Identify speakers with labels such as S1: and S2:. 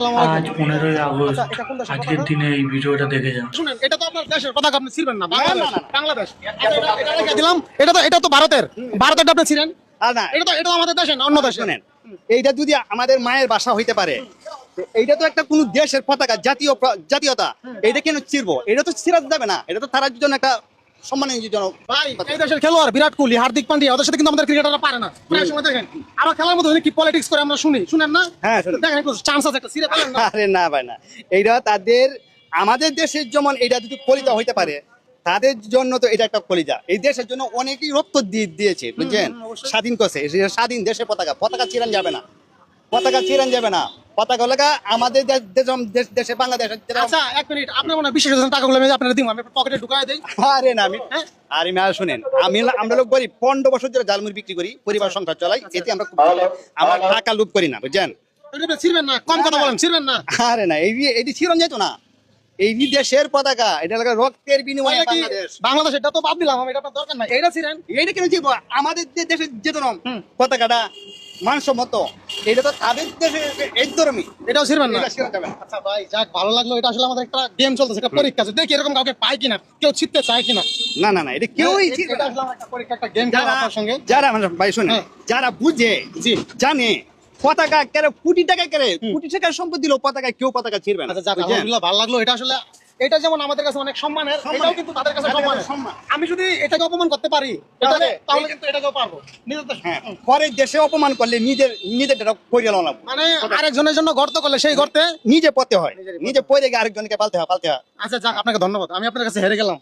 S1: আজ 15ই আগস্ট। আজকের দিনে এই ভিডিওটা দেখে যান।
S2: শুনেন, এটা তো আপনার দেশের পতাকা, আপনি ছিড়বেন না। বাংলাদেশ এটা রেখে দিলাম। এটা তো ভারতেরটা আপনি ছিলেন।
S3: না,
S2: এটা তো আমাদের দেশের না, অন্য দেশের।
S3: শুনেন, এইটা যদি আমাদের মায়ের ভাষা হইতে পারে, তো এইটা তো একটা কোন দেশের পতাকা, জাতীয়তা, এইটা কেন চিরবো? এটা তো ছিড়াতে যাবে না, এটা তো তার জন্য একটা সম্মানজনক।
S2: ভাই, এই দেশের খেলোয়াড় বিরাট কোহলি, হার্দিক পান্ডিয়া, ওদের সাথে কিন্তু আমাদের ক্রিকেটাররা পারে না। প্রায় সময় দেখেন আরো খেলার মধ্যে কি পলিটিক্স করে আমরা শুনেন না?
S3: হ্যাঁ, শুনি।
S2: দেখেন একটু চান্স আছে, একটা ছিড়ে ফেলেন না।
S3: আরে না ভাই, না, এইটা তাদের, আমাদের দেশের যেমন এইটা যদি কলিজা হইতে পারে, তাদের জন্য তো এটা একটা কলিজা। এই দেশের জন্য অনেকেই রক্ত দিয়েছে, বুঝছেন, স্বাধীন করছে। এটা স্বাধীন দেশের পতাকা চিরান যাবে না, পতাকা চিরান যাবে না। পতাকা লাগা আমাদের দেশে বাংলাদেশ।
S2: আচ্ছা, এক মিনিট, আপনি মনে হয় বিশেষ টাকাগুলো আমি আপনাদের দিব, আমি পকেটে ঢুকায় দেই।
S3: আরে না, আরে না, শুনেন, আমরা লোক করি 15 বছর ধরে জালমুড়ি বিক্রি করি, পরিবার সংসার চালাই, এতে আমরা আমার টাকা লুপ করি না, বুঝছেন।
S2: এটা ছিড়বেন না, কম কথা বলেন, ছিড়বেন না।
S3: আরে না, এই ছিরন যেত না, এই দেশের পতাকা, এটা লাগা রক্তের বিনিময়ে
S2: বাংলাদেশ, এটা তো বাদ দিলাম আমি, এটা আপনার দরকার নাই। এইটা ছিড়েন।
S3: এইটা কেন ছিল? আমাদের দেশের যেত না পতাকাটা মানসম্মত, এটা তো তাদের দেশের এই ধর্মী,
S2: এটাও ছিড়বেন না।
S3: এটা ছিড়ন যাবে না।
S2: আচ্ছা ভাই, যাক, ভালো লাগলো। এটা আসলে আমাদের একটা গেম চলতেছে, একটা পরীক্ষা আছে, দেখি এরকম কাউকে পাই কিনা, কেউ ছিড়তে চায় কিনা।
S3: না না না, এটা কেউই ছিড়বে
S2: এটা
S3: না।
S2: আসলে আমার একটা পরীক্ষা, একটা গেম খেলা আপনার সঙ্গে।
S3: যারা মানে ভাই শুনে,
S2: হ্যাঁ।
S3: যারা বুঝে,
S2: জি।
S3: জানে পতাকা কেন কোটি টাকা কেন, কোটি টাকার সম্পত্তি দিলেও পতাকা কেউ পতাকা ছিড়বে না।
S2: আচ্ছা যাক,
S3: বুঝছেন?
S2: আলহামদুলিল্লাহ, ভালো লাগলো। এটা আসলে, এটা যেমন আমাদের কাছে অনেক সম্মানের, এটাও কিন্তু তাদের কাছে সম্মান। আমি যদি এটাকে অপমান করতে পারি তাহলে কিন্তু এটাকেও পারবো। নিজের দেশ।
S3: হ্যাঁ, পরের দেশে অপমান করলে নিজেরটা পরিচালনা লাগবে।
S2: মানে আরেকজনের জন্য গর্ত করলে সেই গর্তে
S3: নিজে পড়তে হয়, নিজে পড়ে গিয়ে আরেকজনকে পালতে হয়।
S2: আচ্ছা যাক, আপনাকে ধন্যবাদ, আমি আপনার কাছে হেরে গেলাম।